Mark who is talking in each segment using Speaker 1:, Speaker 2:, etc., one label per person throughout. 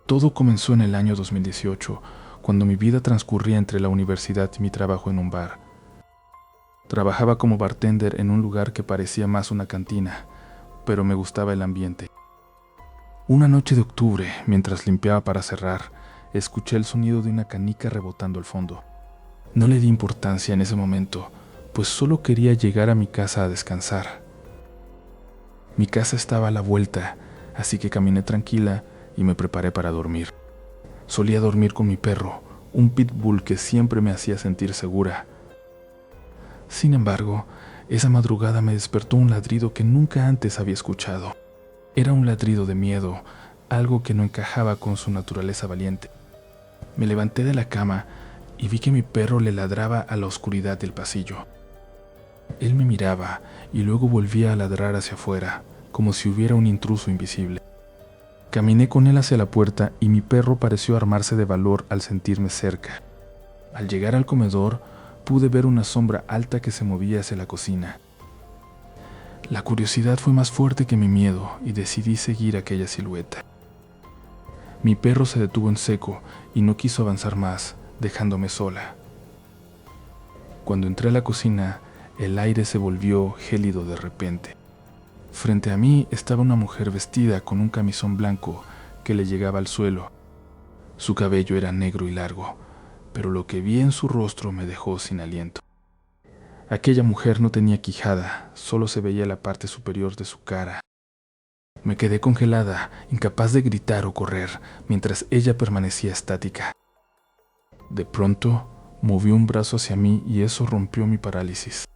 Speaker 1: Todo comenzó en el año 2018, cuando mi vida transcurría entre la universidad y mi trabajo en un bar. Trabajaba como bartender en un lugar que parecía más una cantina, pero me gustaba el ambiente. Una noche de octubre, mientras limpiaba para cerrar, escuché el sonido de una canica rebotando al fondo. No le di importancia en ese momento, pues solo quería llegar a mi casa a descansar. Mi casa estaba a la vuelta, así que caminé tranquila y me preparé para dormir. Solía dormir con mi perro, un pitbull que siempre me hacía sentir segura. Sin embargo, esa madrugada me despertó un ladrido que nunca antes había escuchado. Era un ladrido de miedo, algo que no encajaba con su naturaleza valiente. Me levanté de la cama y vi que mi perro le ladraba a la oscuridad del pasillo. Él me miraba y luego volvía a ladrar hacia afuera, como si hubiera un intruso invisible. Caminé con él hacia la puerta y mi perro pareció armarse de valor al sentirme cerca. Al llegar al comedor, pude ver una sombra alta que se movía hacia la cocina. La curiosidad fue más fuerte que mi miedo y decidí seguir aquella silueta. Mi perro se detuvo en seco y no quiso avanzar más, dejándome sola. Cuando entré a la cocina, el aire se volvió gélido de repente. Frente a mí estaba una mujer vestida con un camisón blanco que le llegaba al suelo. Su cabello era negro y largo, pero lo que vi en su rostro me dejó sin aliento. Aquella mujer no tenía quijada, solo se veía la parte superior de su cara. Me quedé congelada, incapaz de gritar o correr, mientras ella permanecía estática. De pronto, movió un brazo hacia mí y eso rompió mi parálisis.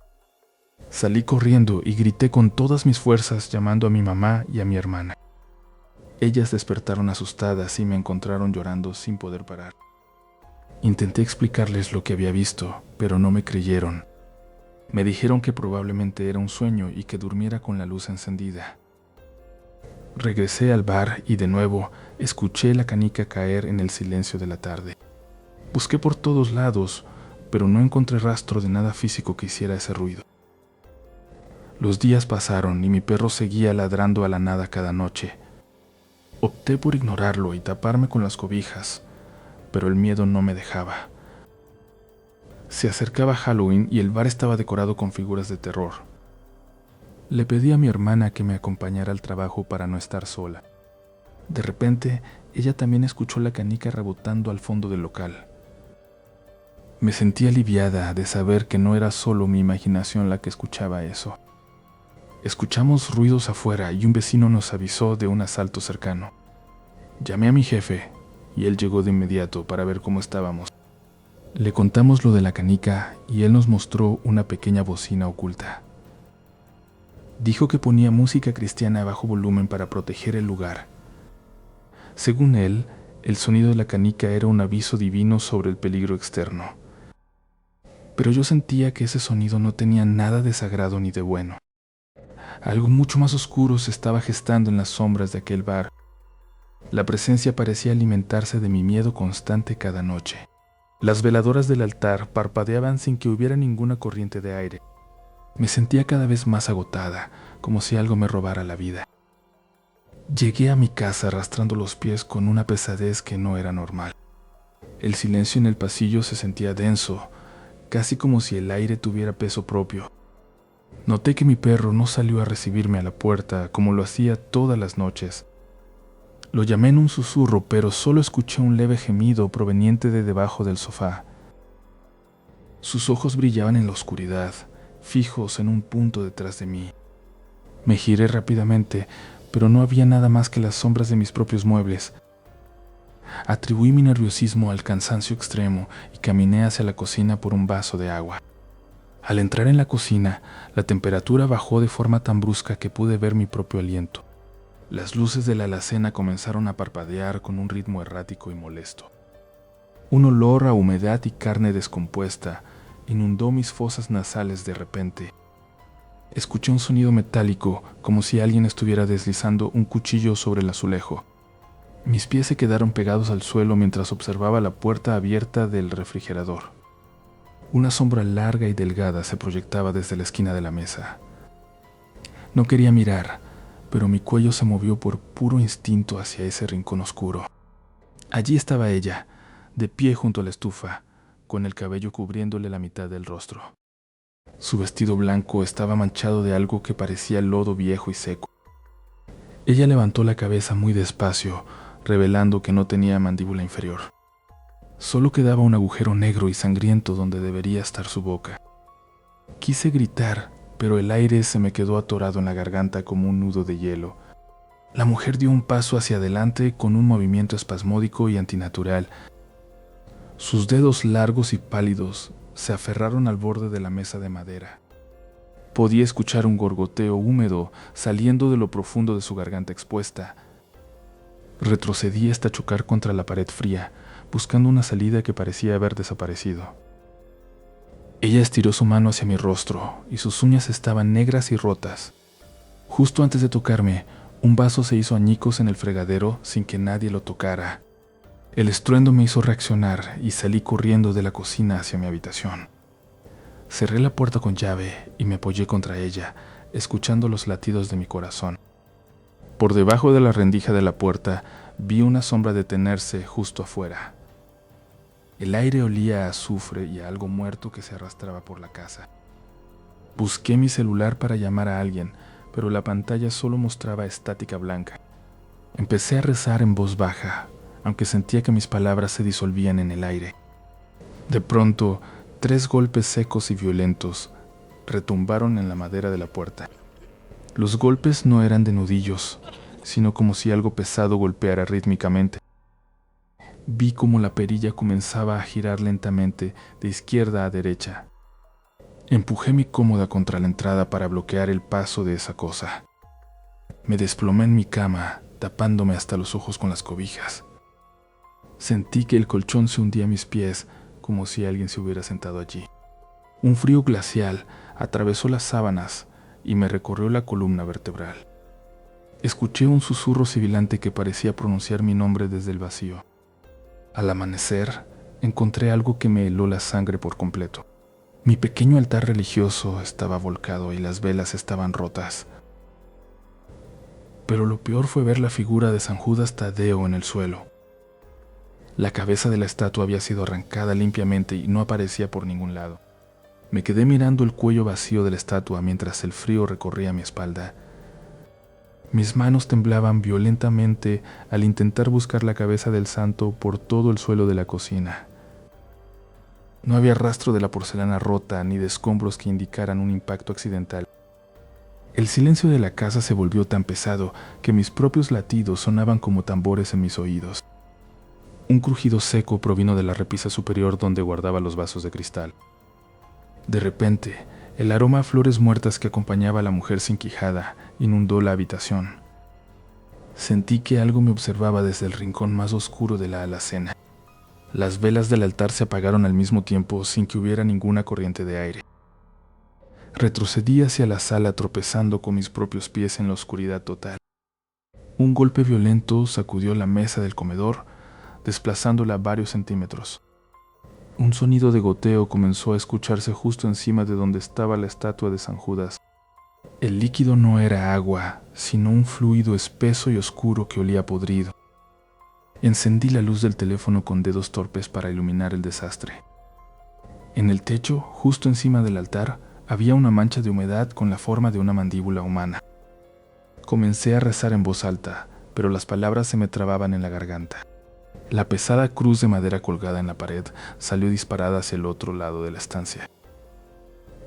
Speaker 1: Salí corriendo y grité con todas mis fuerzas llamando a mi mamá y a mi hermana. Ellas despertaron asustadas y me encontraron llorando sin poder parar. Intenté explicarles lo que había visto, pero no me creyeron. Me dijeron que probablemente era un sueño y que durmiera con la luz encendida. Regresé al bar y de nuevo escuché la canica caer en el silencio de la tarde. Busqué por todos lados, pero no encontré rastro de nada físico que hiciera ese ruido. Los días pasaron y mi perro seguía ladrando a la nada cada noche. Opté por ignorarlo y taparme con las cobijas, pero el miedo no me dejaba. Se acercaba Halloween y el bar estaba decorado con figuras de terror. Le pedí a mi hermana que me acompañara al trabajo para no estar sola. De repente, ella también escuchó la canica rebotando al fondo del local. Me sentí aliviada de saber que no era solo mi imaginación la que escuchaba eso. Escuchamos ruidos afuera y un vecino nos avisó de un asalto cercano. Llamé a mi jefe y él llegó de inmediato para ver cómo estábamos. Le contamos lo de la canica y él nos mostró una pequeña bocina oculta. Dijo que ponía música cristiana a bajo volumen para proteger el lugar. Según él, el sonido de la canica era un aviso divino sobre el peligro externo. Pero yo sentía que ese sonido no tenía nada de sagrado ni de bueno. Algo mucho más oscuro se estaba gestando en las sombras de aquel bar. La presencia parecía alimentarse de mi miedo constante cada noche. Las veladoras del altar parpadeaban sin que hubiera ninguna corriente de aire. Me sentía cada vez más agotada, como si algo me robara la vida. Llegué a mi casa arrastrando los pies con una pesadez que no era normal. El silencio en el pasillo se sentía denso, casi como si el aire tuviera peso propio. Noté que mi perro no salió a recibirme a la puerta como lo hacía todas las noches. Lo llamé en un susurro, pero solo escuché un leve gemido proveniente de debajo del sofá. Sus ojos brillaban en la oscuridad, fijos en un punto detrás de mí. Me giré rápidamente, pero no había nada más que las sombras de mis propios muebles. Atribuí mi nerviosismo al cansancio extremo y caminé hacia la cocina por un vaso de agua. Al entrar en la cocina, la temperatura bajó de forma tan brusca que pude ver mi propio aliento. Las luces de la alacena comenzaron a parpadear con un ritmo errático y molesto. Un olor a humedad y carne descompuesta inundó mis fosas nasales de repente. Escuché un sonido metálico, como si alguien estuviera deslizando un cuchillo sobre el azulejo. Mis pies se quedaron pegados al suelo mientras observaba la puerta abierta del refrigerador. Una sombra larga y delgada se proyectaba desde la esquina de la mesa. No quería mirar, pero mi cuello se movió por puro instinto hacia ese rincón oscuro. Allí estaba ella, de pie junto a la estufa, con el cabello cubriéndole la mitad del rostro. Su vestido blanco estaba manchado de algo que parecía lodo viejo y seco. Ella levantó la cabeza muy despacio, revelando que no tenía mandíbula inferior. Solo quedaba un agujero negro y sangriento donde debería estar su boca. Quise gritar, pero el aire se me quedó atorado en la garganta como un nudo de hielo. La mujer dio un paso hacia adelante con un movimiento espasmódico y antinatural. Sus dedos largos y pálidos se aferraron al borde de la mesa de madera. Podía escuchar un gorgoteo húmedo saliendo de lo profundo de su garganta expuesta. Retrocedí hasta chocar contra la pared fría, buscando una salida que parecía haber desaparecido. Ella estiró su mano hacia mi rostro y sus uñas estaban negras y rotas. Justo antes de tocarme, un vaso se hizo añicos en el fregadero sin que nadie lo tocara. El estruendo me hizo reaccionar y salí corriendo de la cocina hacia mi habitación. Cerré la puerta con llave y me apoyé contra ella, escuchando los latidos de mi corazón. Por debajo de la rendija de la puerta vi una sombra detenerse justo afuera. El aire olía a azufre y a algo muerto que se arrastraba por la casa. Busqué mi celular para llamar a alguien, pero la pantalla solo mostraba estática blanca. Empecé a rezar en voz baja, aunque sentía que mis palabras se disolvían en el aire. De pronto, 3 golpes secos y violentos retumbaron en la madera de la puerta. Los golpes no eran de nudillos, sino como si algo pesado golpeara rítmicamente. Vi cómo la perilla comenzaba a girar lentamente de izquierda a derecha. Empujé mi cómoda contra la entrada para bloquear el paso de esa cosa. Me desplomé en mi cama, tapándome hasta los ojos con las cobijas. Sentí que el colchón se hundía a mis pies, como si alguien se hubiera sentado allí. Un frío glacial atravesó las sábanas y me recorrió la columna vertebral. Escuché un susurro sibilante que parecía pronunciar mi nombre desde el vacío. Al amanecer, encontré algo que me heló la sangre por completo. Mi pequeño altar religioso estaba volcado y las velas estaban rotas. Pero lo peor fue ver la figura de San Judas Tadeo en el suelo. La cabeza de la estatua había sido arrancada limpiamente y no aparecía por ningún lado. Me quedé mirando el cuello vacío de la estatua mientras el frío recorría mi espalda. Mis manos temblaban violentamente al intentar buscar la cabeza del santo por todo el suelo de la cocina. No había rastro de la porcelana rota ni de escombros que indicaran un impacto accidental. El silencio de la casa se volvió tan pesado que mis propios latidos sonaban como tambores en mis oídos. Un crujido seco provino de la repisa superior donde guardaba los vasos de cristal. De repente, el aroma a flores muertas que acompañaba a la mujer sin quijada inundó la habitación. Sentí que algo me observaba desde el rincón más oscuro de la alacena. Las velas del altar se apagaron al mismo tiempo sin que hubiera ninguna corriente de aire. Retrocedí hacia la sala tropezando con mis propios pies en la oscuridad total. Un golpe violento sacudió la mesa del comedor, desplazándola varios centímetros. Un sonido de goteo comenzó a escucharse justo encima de donde estaba la estatua de San Judas. El líquido no era agua, sino un fluido espeso y oscuro que olía podrido. Encendí la luz del teléfono con dedos torpes para iluminar el desastre. En el techo, justo encima del altar, había una mancha de humedad con la forma de una mandíbula humana. Comencé a rezar en voz alta, pero las palabras se me trababan en la garganta. La pesada cruz de madera colgada en la pared salió disparada hacia el otro lado de la estancia.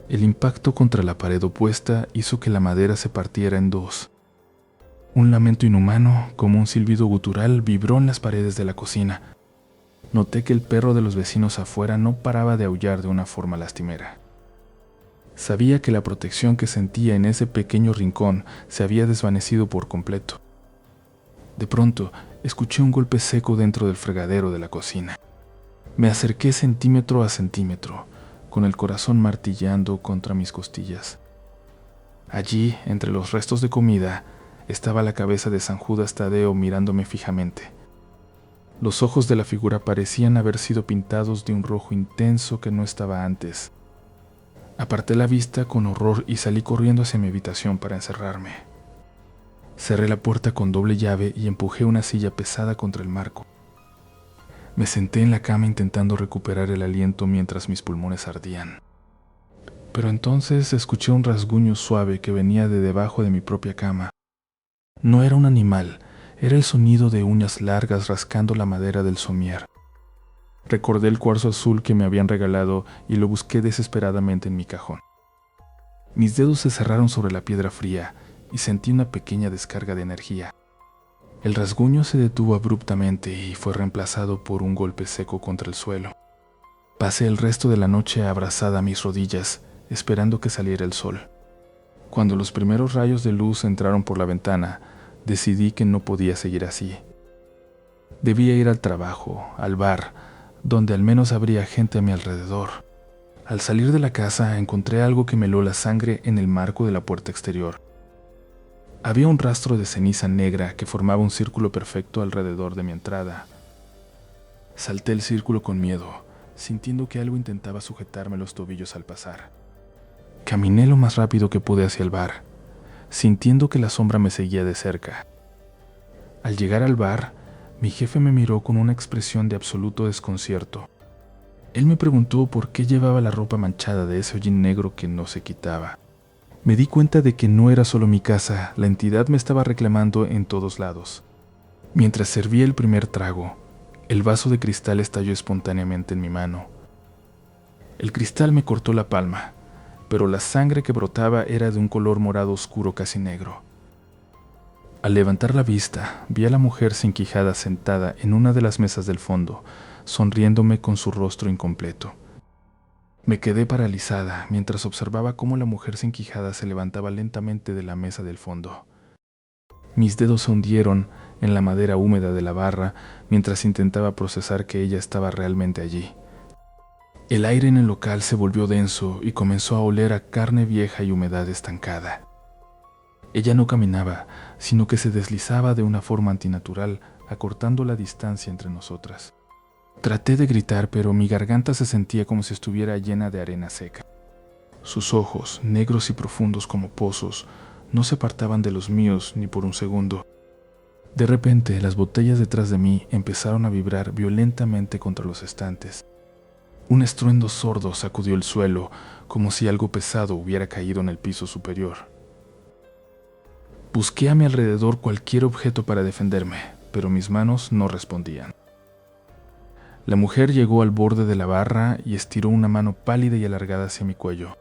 Speaker 1: El impacto contra la pared opuesta hizo que la madera se partiera en dos. Un lamento inhumano, como un silbido gutural, vibró en las paredes de la cocina. Noté que el perro de los vecinos afuera no paraba de aullar de una forma lastimera. Sabía que la protección que sentía en ese pequeño rincón se había desvanecido por completo. De pronto, escuché un golpe seco dentro del fregadero de la cocina. Me acerqué centímetro a centímetro, con el corazón martillando contra mis costillas. Allí, entre los restos de comida, estaba la cabeza de San Judas Tadeo mirándome fijamente. Los ojos de la figura parecían haber sido pintados de un rojo intenso que no estaba antes. Aparté la vista con horror y salí corriendo hacia mi habitación para encerrarme. Cerré la puerta con doble llave y empujé una silla pesada contra el marco. Me senté en la cama intentando recuperar el aliento mientras mis pulmones ardían. Pero entonces escuché un rasguño suave que venía de debajo de mi propia cama. No era un animal, era el sonido de uñas largas rascando la madera del somier. Recordé el cuarzo azul que me habían regalado y lo busqué desesperadamente en mi cajón. Mis dedos se cerraron sobre la piedra fría y sentí una pequeña descarga de energía. El rasguño se detuvo abruptamente y fue reemplazado por un golpe seco contra el suelo. Pasé el resto de la noche abrazada a mis rodillas, esperando que saliera el sol. Cuando los primeros rayos de luz entraron por la ventana, decidí que no podía seguir así. Debía ir al trabajo, al bar, donde al menos habría gente a mi alrededor. Al salir de la casa encontré algo que me heló la sangre en el marco de la puerta exterior. Había un rastro de ceniza negra que formaba un círculo perfecto alrededor de mi entrada. Salté el círculo con miedo, sintiendo que algo intentaba sujetarme los tobillos al pasar. Caminé lo más rápido que pude hacia el bar, sintiendo que la sombra me seguía de cerca. Al llegar al bar, mi jefe me miró con una expresión de absoluto desconcierto. Él me preguntó por qué llevaba la ropa manchada de ese hollín negro que no se quitaba. Me di cuenta de que no era solo mi casa, la entidad me estaba reclamando en todos lados. Mientras servía el primer trago, el vaso de cristal estalló espontáneamente en mi mano. El cristal me cortó la palma, pero la sangre que brotaba era de un color morado oscuro casi negro. Al levantar la vista, vi a la mujer sin quijada sentada en una de las mesas del fondo, sonriéndome con su rostro incompleto. Me quedé paralizada mientras observaba cómo la mujer sin quijada se levantaba lentamente de la mesa del fondo. Mis dedos se hundieron en la madera húmeda de la barra mientras intentaba procesar que ella estaba realmente allí. El aire en el local se volvió denso y comenzó a oler a carne vieja y humedad estancada. Ella no caminaba, sino que se deslizaba de una forma antinatural, acortando la distancia entre nosotras. Traté de gritar, pero mi garganta se sentía como si estuviera llena de arena seca. Sus ojos, negros y profundos como pozos, no se apartaban de los míos ni por un segundo. De repente, las botellas detrás de mí empezaron a vibrar violentamente contra los estantes. Un estruendo sordo sacudió el suelo, como si algo pesado hubiera caído en el piso superior. Busqué a mi alrededor cualquier objeto para defenderme, pero mis manos no respondían. La mujer llegó al borde de la barra y estiró una mano pálida y alargada hacia mi cuello.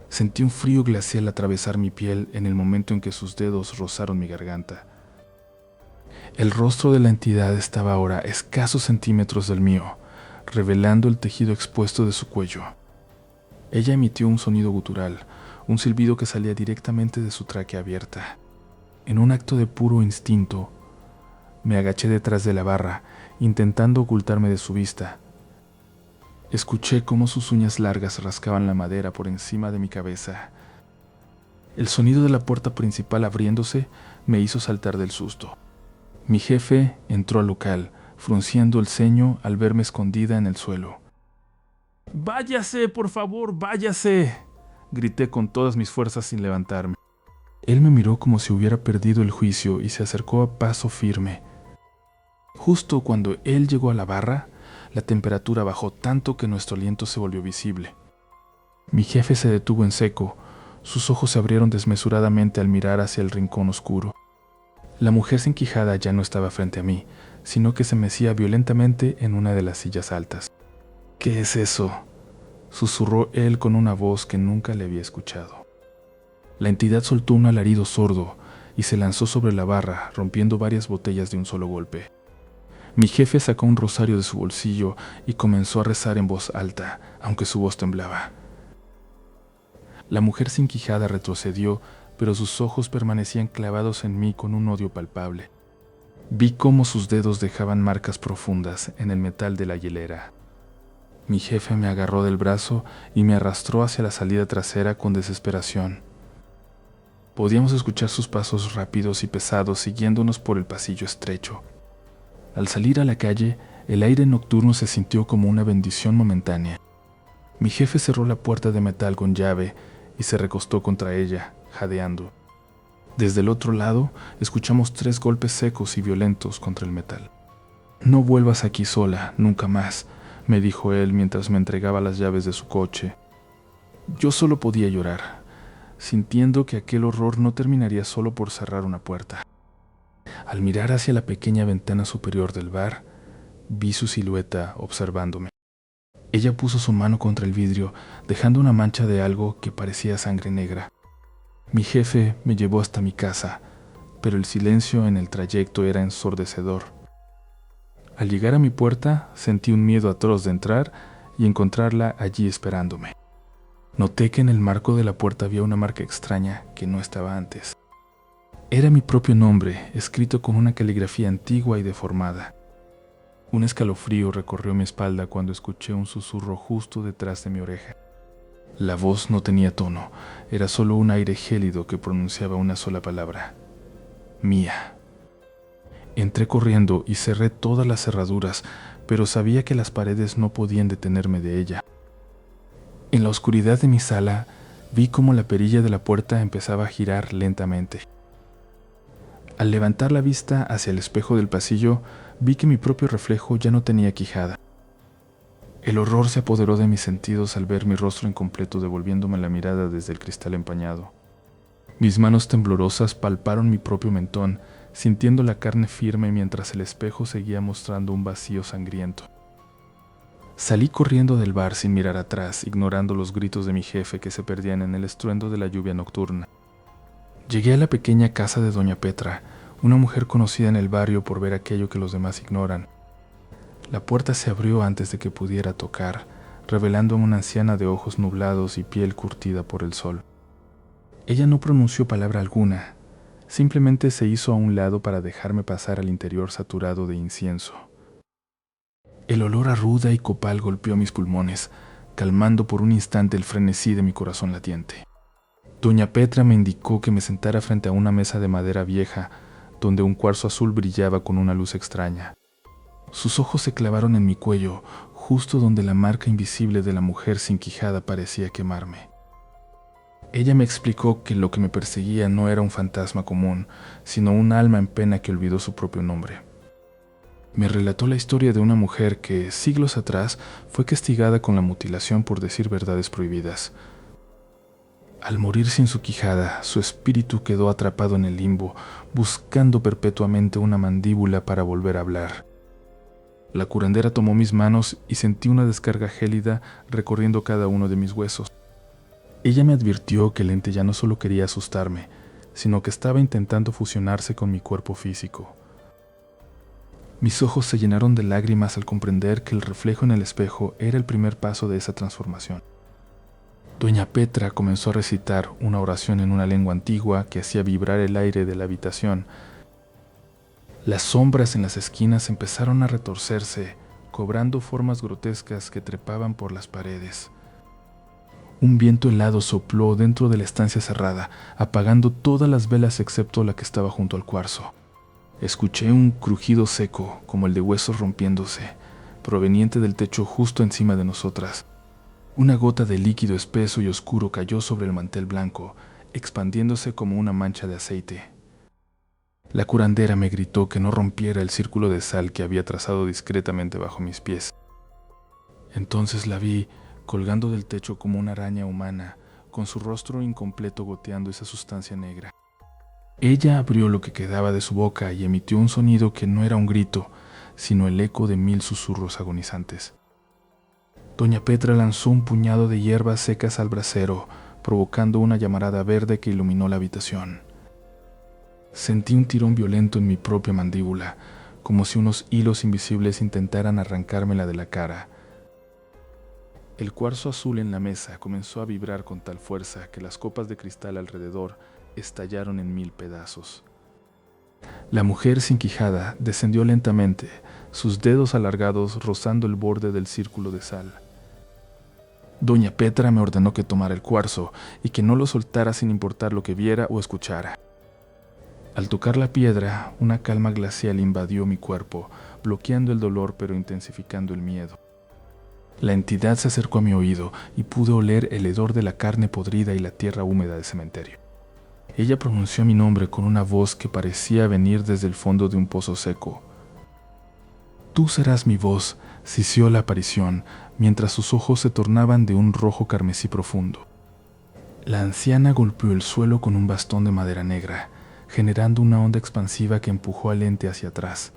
Speaker 1: Sentí un frío glacial atravesar mi piel en el momento en que sus dedos rozaron mi garganta. El rostro de la entidad estaba ahora a escasos centímetros del mío, revelando el tejido expuesto de su cuello. Ella emitió un sonido gutural, un silbido que salía directamente de su tráquea abierta. En un acto de puro instinto, me agaché detrás de la barra, intentando ocultarme de su vista. Escuché cómo sus uñas largas rascaban la madera por encima de mi cabeza. El sonido de la puerta principal abriéndose me hizo saltar del susto. Mi jefe entró al local, frunciendo el ceño al verme escondida en el suelo. «¡Váyase, por favor, váyase!», grité con todas mis fuerzas sin levantarme. Él me miró como si hubiera perdido el juicio y se acercó a paso firme. Justo cuando él llegó a la barra, la temperatura bajó tanto que nuestro aliento se volvió visible. Mi jefe se detuvo en seco, sus ojos se abrieron desmesuradamente al mirar hacia el rincón oscuro. La mujer sin quijada ya no estaba frente a mí, sino que se mecía violentamente en una de las sillas altas. «¿Qué es eso?», susurró él con una voz que nunca le había escuchado. La entidad soltó un alarido sordo y se lanzó sobre la barra, rompiendo varias botellas de un solo golpe. Mi jefe sacó un rosario de su bolsillo y comenzó a rezar en voz alta, aunque su voz temblaba. La mujer sin quijada retrocedió, pero sus ojos permanecían clavados en mí con un odio palpable. Vi cómo sus dedos dejaban marcas profundas en el metal de la hielera. Mi jefe me agarró del brazo y me arrastró hacia la salida trasera con desesperación. Podíamos escuchar sus pasos rápidos y pesados siguiéndonos por el pasillo estrecho. Al salir a la calle, el aire nocturno se sintió como una bendición momentánea. Mi jefe cerró la puerta de metal con llave y se recostó contra ella, jadeando. Desde el otro lado, escuchamos 3 golpes secos y violentos contra el metal. «No vuelvas aquí sola, nunca más», me dijo él mientras me entregaba las llaves de su coche. Yo solo podía llorar, sintiendo que aquel horror no terminaría solo por cerrar una puerta. Al mirar hacia la pequeña ventana superior del bar, vi su silueta observándome. Ella puso su mano contra el vidrio, dejando una mancha de algo que parecía sangre negra. Mi jefe me llevó hasta mi casa, pero el silencio en el trayecto era ensordecedor. Al llegar a mi puerta, sentí un miedo atroz de entrar y encontrarla allí esperándome. Noté que en el marco de la puerta había una marca extraña que no estaba antes. Era mi propio nombre, escrito con una caligrafía antigua y deformada. Un escalofrío recorrió mi espalda cuando escuché un susurro justo detrás de mi oreja. La voz no tenía tono, era solo un aire gélido que pronunciaba una sola palabra: Mía. Entré corriendo y cerré todas las cerraduras, pero sabía que las paredes no podían detenerme de ella. En la oscuridad de mi sala, vi cómo la perilla de la puerta empezaba a girar lentamente. Al levantar la vista hacia el espejo del pasillo, vi que mi propio reflejo ya no tenía quijada. El horror se apoderó de mis sentidos al ver mi rostro incompleto devolviéndome la mirada desde el cristal empañado. Mis manos temblorosas palparon mi propio mentón, sintiendo la carne firme mientras el espejo seguía mostrando un vacío sangriento. Salí corriendo del bar sin mirar atrás, ignorando los gritos de mi jefe que se perdían en el estruendo de la lluvia nocturna. Llegué a la pequeña casa de doña Petra, una mujer conocida en el barrio por ver aquello que los demás ignoran. La puerta se abrió antes de que pudiera tocar, revelando a una anciana de ojos nublados y piel curtida por el sol. Ella no pronunció palabra alguna, simplemente se hizo a un lado para dejarme pasar al interior saturado de incienso. El olor a ruda y copal golpeó mis pulmones, calmando por un instante el frenesí de mi corazón latiente. Doña Petra me indicó que me sentara frente a una mesa de madera vieja, donde un cuarzo azul brillaba con una luz extraña. Sus ojos se clavaron en mi cuello, justo donde la marca invisible de la mujer sin quijada parecía quemarme. Ella me explicó que lo que me perseguía no era un fantasma común, sino un alma en pena que olvidó su propio nombre. Me relató la historia de una mujer que, siglos atrás, fue castigada con la mutilación por decir verdades prohibidas. Al morir sin su quijada, su espíritu quedó atrapado en el limbo, buscando perpetuamente una mandíbula para volver a hablar. La curandera tomó mis manos y sentí una descarga gélida recorriendo cada uno de mis huesos. Ella me advirtió que el ente ya no solo quería asustarme, sino que estaba intentando fusionarse con mi cuerpo físico. Mis ojos se llenaron de lágrimas al comprender que el reflejo en el espejo era el primer paso de esa transformación. Doña Petra comenzó a recitar una oración en una lengua antigua que hacía vibrar el aire de la habitación. Las sombras en las esquinas empezaron a retorcerse, cobrando formas grotescas que trepaban por las paredes. Un viento helado sopló dentro de la estancia cerrada, apagando todas las velas excepto la que estaba junto al cuarzo. Escuché un crujido seco, como el de huesos rompiéndose, proveniente del techo justo encima de nosotras. Una gota de líquido espeso y oscuro cayó sobre el mantel blanco, expandiéndose como una mancha de aceite. La curandera me gritó que no rompiera el círculo de sal que había trazado discretamente bajo mis pies. Entonces la vi colgando del techo como una araña humana, con su rostro incompleto goteando esa sustancia negra. Ella abrió lo que quedaba de su boca y emitió un sonido que no era un grito, sino el eco de 1000 susurros agonizantes. Doña Petra lanzó un puñado de hierbas secas al brasero, provocando una llamarada verde que iluminó la habitación. Sentí un tirón violento en mi propia mandíbula, como si unos hilos invisibles intentaran arrancármela de la cara. El cuarzo azul en la mesa comenzó a vibrar con tal fuerza que las copas de cristal alrededor estallaron en 1000 pedazos. La mujer sin quijada descendió lentamente, sus dedos alargados rozando el borde del círculo de sal. Doña Petra me ordenó que tomara el cuarzo y que no lo soltara sin importar lo que viera o escuchara. Al tocar la piedra, una calma glacial invadió mi cuerpo, bloqueando el dolor pero intensificando el miedo. La entidad se acercó a mi oído y pude oler el hedor de la carne podrida y la tierra húmeda del cementerio. Ella pronunció mi nombre con una voz que parecía venir desde el fondo de un pozo seco. Tú serás mi voz, sisió la aparición, mientras sus ojos se tornaban de un rojo carmesí profundo. La anciana golpeó el suelo con un bastón de madera negra, generando una onda expansiva que empujó al ente hacia atrás.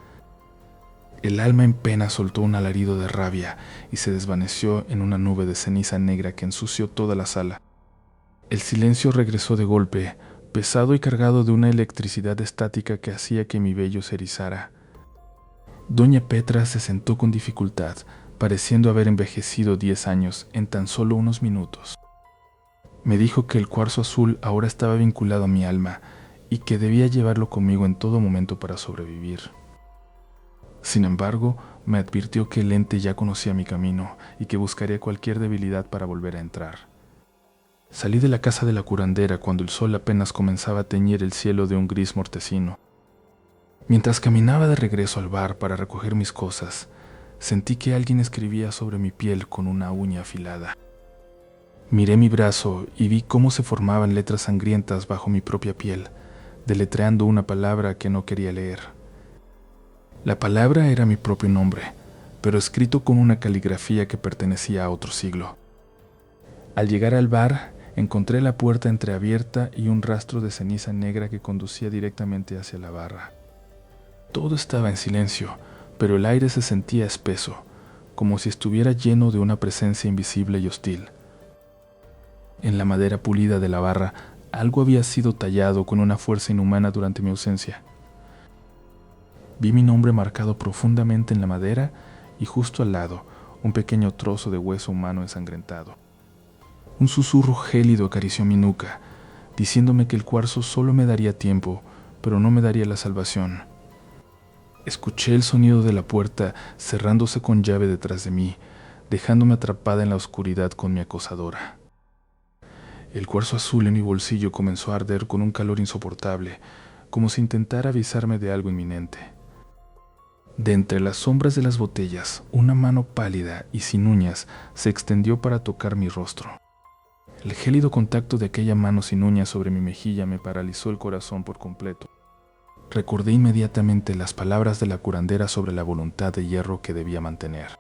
Speaker 1: El alma en pena soltó un alarido de rabia y se desvaneció en una nube de ceniza negra que ensució toda la sala. El silencio regresó de golpe, pesado y cargado de una electricidad estática que hacía que mi vello se erizara. Doña Petra se sentó con dificultad, pareciendo haber envejecido 10 años en tan solo unos minutos. Me dijo que el cuarzo azul ahora estaba vinculado a mi alma y que debía llevarlo conmigo en todo momento para sobrevivir. Sin embargo, me advirtió que el ente ya conocía mi camino y que buscaría cualquier debilidad para volver a entrar. Salí de la casa de la curandera cuando el sol apenas comenzaba a teñir el cielo de un gris mortecino. Mientras caminaba de regreso al bar para recoger mis cosas, sentí que alguien escribía sobre mi piel con una uña afilada. Miré mi brazo y vi cómo se formaban letras sangrientas bajo mi propia piel, deletreando una palabra que no quería leer. La palabra era mi propio nombre, pero escrito con una caligrafía que pertenecía a otro siglo. Al llegar al bar, encontré la puerta entreabierta y un rastro de ceniza negra que conducía directamente hacia la barra. Todo estaba en silencio, pero el aire se sentía espeso, como si estuviera lleno de una presencia invisible y hostil. En la madera pulida de la barra, algo había sido tallado con una fuerza inhumana durante mi ausencia. Vi mi nombre marcado profundamente en la madera y justo al lado, un pequeño trozo de hueso humano ensangrentado. Un susurro gélido acarició mi nuca, diciéndome que el cuarzo solo me daría tiempo, pero no me daría la salvación. Escuché el sonido de la puerta cerrándose con llave detrás de mí, dejándome atrapada en la oscuridad con mi acosadora. El cuarzo azul en mi bolsillo comenzó a arder con un calor insoportable, como si intentara avisarme de algo inminente. De entre las sombras de las botellas, una mano pálida y sin uñas se extendió para tocar mi rostro. El gélido contacto de aquella mano sin uñas sobre mi mejilla me paralizó el corazón por completo. Recordé inmediatamente las palabras de la curandera sobre la voluntad de hierro que debía mantener.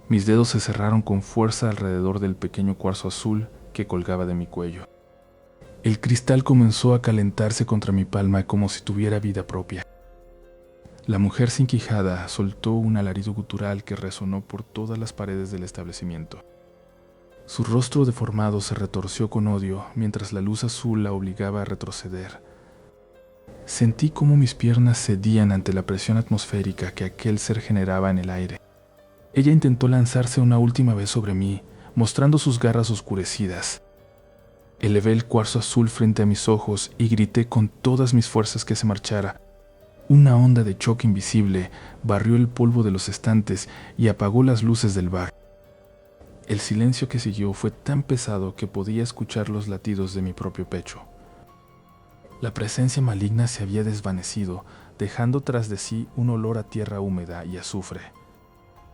Speaker 1: Mis dedos se cerraron con fuerza alrededor del pequeño cuarzo azul que colgaba de mi cuello. El cristal comenzó a calentarse contra mi palma como si tuviera vida propia. La mujer sin quijada soltó un alarido gutural que resonó por todas las paredes del establecimiento. Su rostro deformado se retorció con odio mientras la luz azul la obligaba a retroceder. Sentí cómo mis piernas cedían ante la presión atmosférica que aquel ser generaba en el aire. Ella intentó lanzarse una última vez sobre mí, mostrando sus garras oscurecidas. Elevé el cuarzo azul frente a mis ojos y grité con todas mis fuerzas que se marchara. Una onda de choque invisible barrió el polvo de los estantes y apagó las luces del bar. El silencio que siguió fue tan pesado que podía escuchar los latidos de mi propio pecho. La presencia maligna se había desvanecido, dejando tras de sí un olor a tierra húmeda y azufre.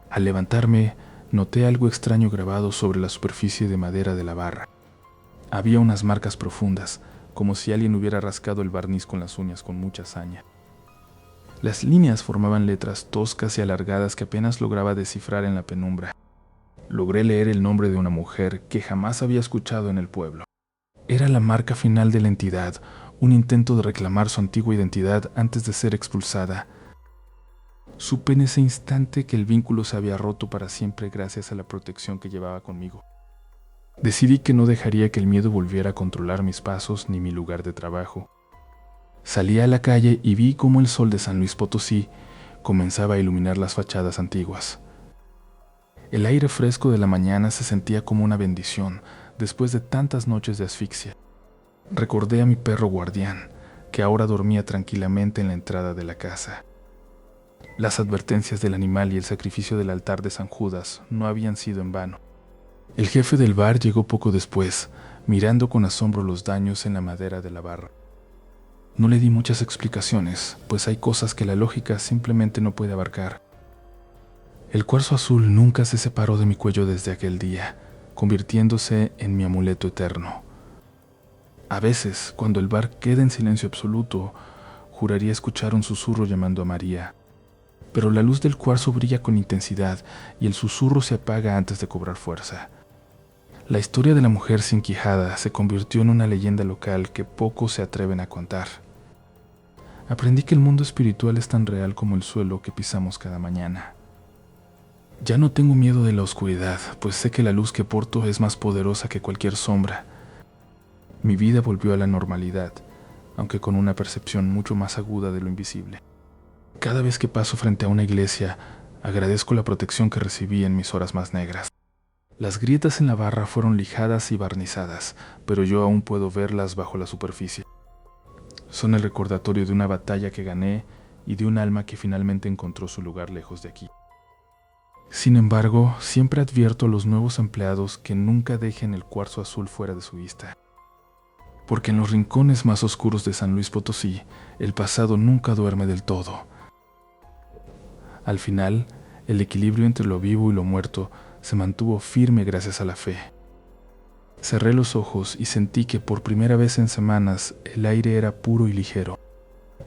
Speaker 1: Al levantarme, noté algo extraño grabado sobre la superficie de madera de la barra. Había unas marcas profundas, como si alguien hubiera rascado el barniz con las uñas con mucha saña. Las líneas formaban letras toscas y alargadas que apenas lograba descifrar en la penumbra. Logré leer el nombre de una mujer que jamás había escuchado en el pueblo. Era la marca final de la entidad, un intento de reclamar su antigua identidad antes de ser expulsada. Supe en ese instante que el vínculo se había roto para siempre gracias a la protección que llevaba conmigo. Decidí que no dejaría que el miedo volviera a controlar mis pasos ni mi lugar de trabajo. Salí a la calle y vi cómo el sol de San Luis Potosí comenzaba a iluminar las fachadas antiguas. El aire fresco de la mañana se sentía como una bendición después de tantas noches de asfixia. Recordé a mi perro guardián, que ahora dormía tranquilamente en la entrada de la casa. Las advertencias del animal y el sacrificio del altar de San Judas no habían sido en vano. El jefe del bar llegó poco después, mirando con asombro los daños en la madera de la barra. No le di muchas explicaciones, pues hay cosas que la lógica simplemente no puede abarcar. El cuarzo azul nunca se separó de mi cuello desde aquel día, convirtiéndose en mi amuleto eterno. A veces, cuando el bar queda en silencio absoluto, juraría escuchar un susurro llamando a María, pero la luz del cuarzo brilla con intensidad y el susurro se apaga antes de cobrar fuerza. La historia de la mujer sin quijada se convirtió en una leyenda local que pocos se atreven a contar. Aprendí que el mundo espiritual es tan real como el suelo que pisamos cada mañana. Ya no tengo miedo de la oscuridad, pues sé que la luz que porto es más poderosa que cualquier sombra. Mi vida volvió a la normalidad, aunque con una percepción mucho más aguda de lo invisible. Cada vez que paso frente a una iglesia, agradezco la protección que recibí en mis horas más negras. Las grietas en la barra fueron lijadas y barnizadas, pero yo aún puedo verlas bajo la superficie. Son el recordatorio de una batalla que gané y de un alma que finalmente encontró su lugar lejos de aquí. Sin embargo, siempre advierto a los nuevos empleados que nunca dejen el cuarzo azul fuera de su vista. Porque en los rincones más oscuros de San Luis Potosí, el pasado nunca duerme del todo. Al final, el equilibrio entre lo vivo y lo muerto se mantuvo firme gracias a la fe. Cerré los ojos y sentí que por primera vez en semanas el aire era puro y ligero.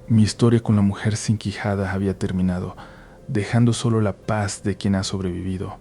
Speaker 1: Mi historia con la mujer sin quijada había terminado, dejando solo la paz de quien ha sobrevivido.